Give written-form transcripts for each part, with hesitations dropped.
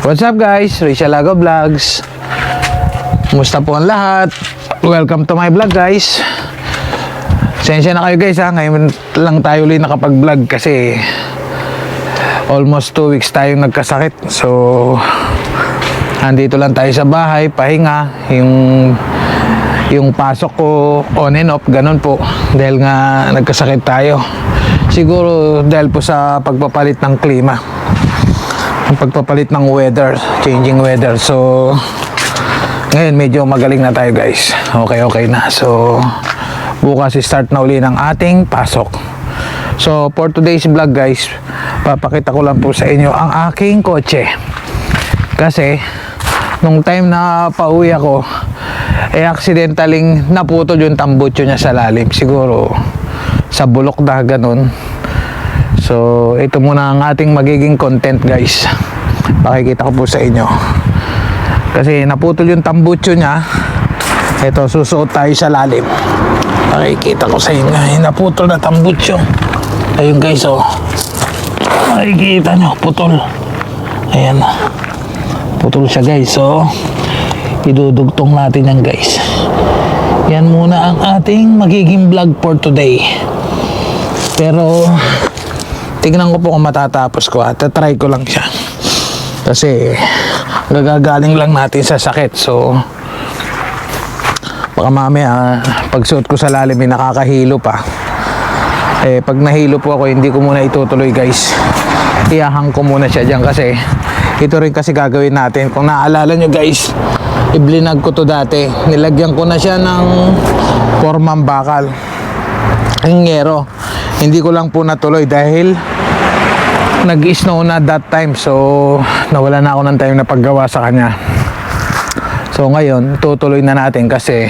What's up guys? Rachel Lago Vlogs. Kumusta po ang lahat? Welcome to my vlog guys. Sensya na kayo guys ha. Ngayon lang tayo ulit nakapag-vlog kasi almost 2 weeks tayong nagkasakit. So andito lang tayo sa bahay, pahinga. Yung pasok ko on and off, ganun po. Dahil nga nagkasakit tayo. Siguro dahil po sa pagpapalit ng klima. Ang pagpapalit ng weather, changing weather. So ngayon medyo magaling na tayo guys. Okay na. So bukas start na uli ng ating pasok. So for today's vlog guys, papakita ko lang po sa inyo ang aking kotse. Kasi nung time na pauwi ako, accidentaling naputol yung tambutso niya sa lalim. Siguro sa bulok na ganun. So ito muna ang ating magiging content guys. Pakikita ko po sa inyo. Kasi naputol yung tambutso niya. Ito, susuot tayo sa lalim. Pakikita ko sa inyo. Naputol na tambutso. Ayun guys, oh. Makikita nyo, putol. Ayan. Putol siya guys, so idudugtong natin yan guys. Yan muna ang ating magiging vlog for today. Pero tignan ko po kung matatapos ko. Tatry ko lang siya. Kasi gagagaling lang natin sa sakit. So baka mamaya pagsuot ko sa lalim ay nakakahilo pa. Pag nahilo po ako, hindi ko muna itutuloy guys. Iyahang ko muna siya dyan kasi ito rin kasi gagawin natin. Kung naalala nyo guys, iblinag ko to dati. Nilagyan ko na siya ng formang bakal. Hingero. Hindi ko lang po natuloy dahil nag-snow na that time. So nawala na ako ng time na paggawa sa kanya. So ngayon tutuloy na natin kasi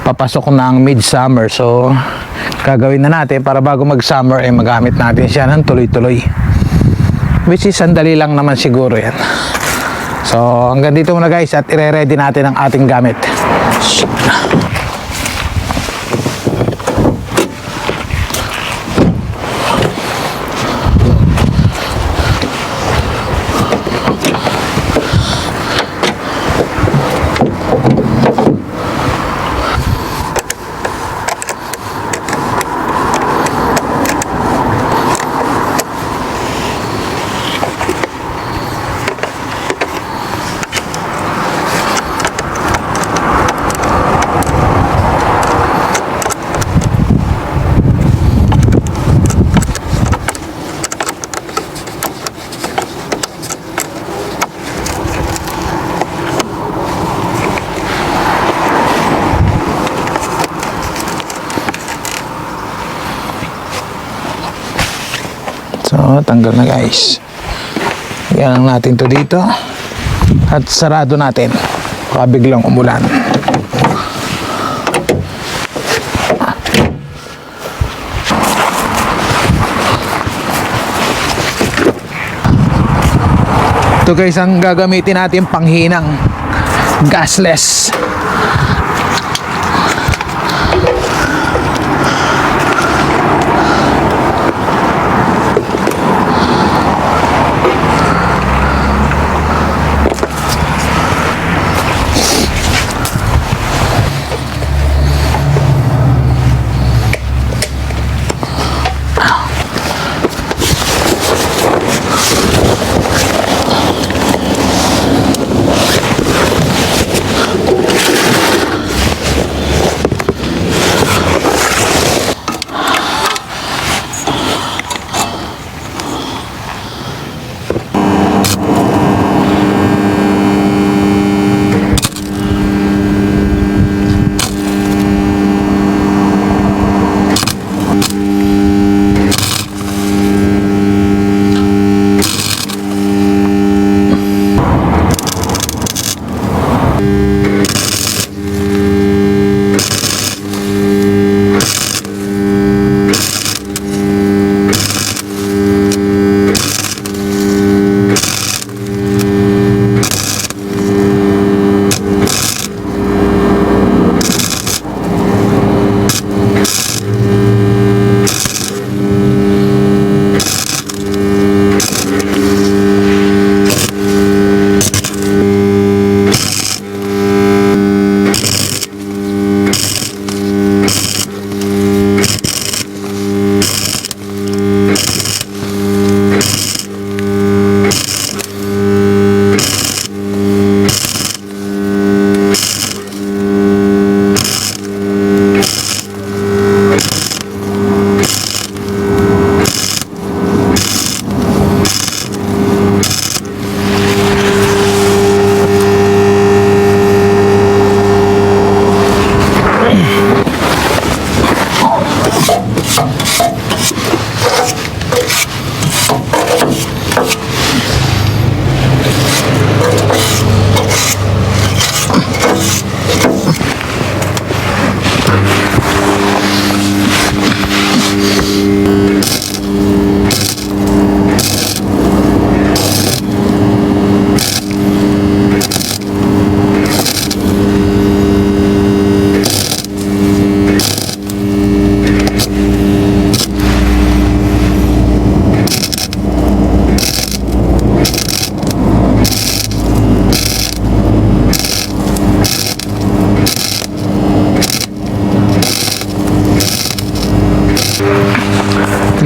papasok na ang midsummer. So gagawin na natin para bago mag-summer ay magamit natin siya ng tuloy-tuloy. Which is sandali lang naman siguro yan. So hanggang dito muna guys at ire-ready natin ang ating gamit. So, tanggal na guys. Yan lang natin to dito. At sarado natin. Baka biglang umulan. Ito guys ang gagamitin natin panghinang. Gasless.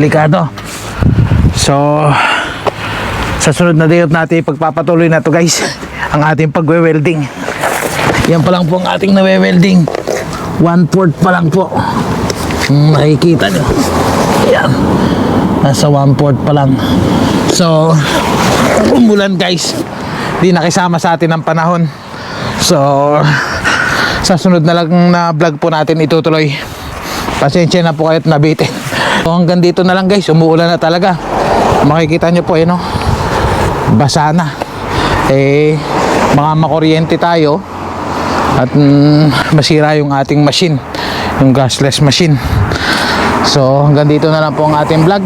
delikado. So sa sunod na day off natin pagpapatuloy na to guys ang ating pagwe-welding. Yan pa lang po ang ating nawe-welding. 1/4 pa lang po. Makikita nyo. Yan. Nasa 1/4 pa lang. So umulan guys. Di nakisama sa atin ang panahon. So sa sunod na lang na vlog po natin itutuloy. Pasensya na po kayo at nabitin. So hanggang dito na lang guys. Umuulan na talaga. Makikita nyo po no. Basa na. Mga makuryente tayo at masira yung ating machine, yung gasless machine. So hanggang dito na lang po ang ating vlog.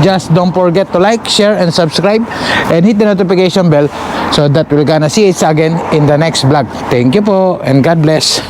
Just don't forget to like, share and subscribe and hit the notification bell so that we're gonna see it again in the next vlog. Thank you po and God bless.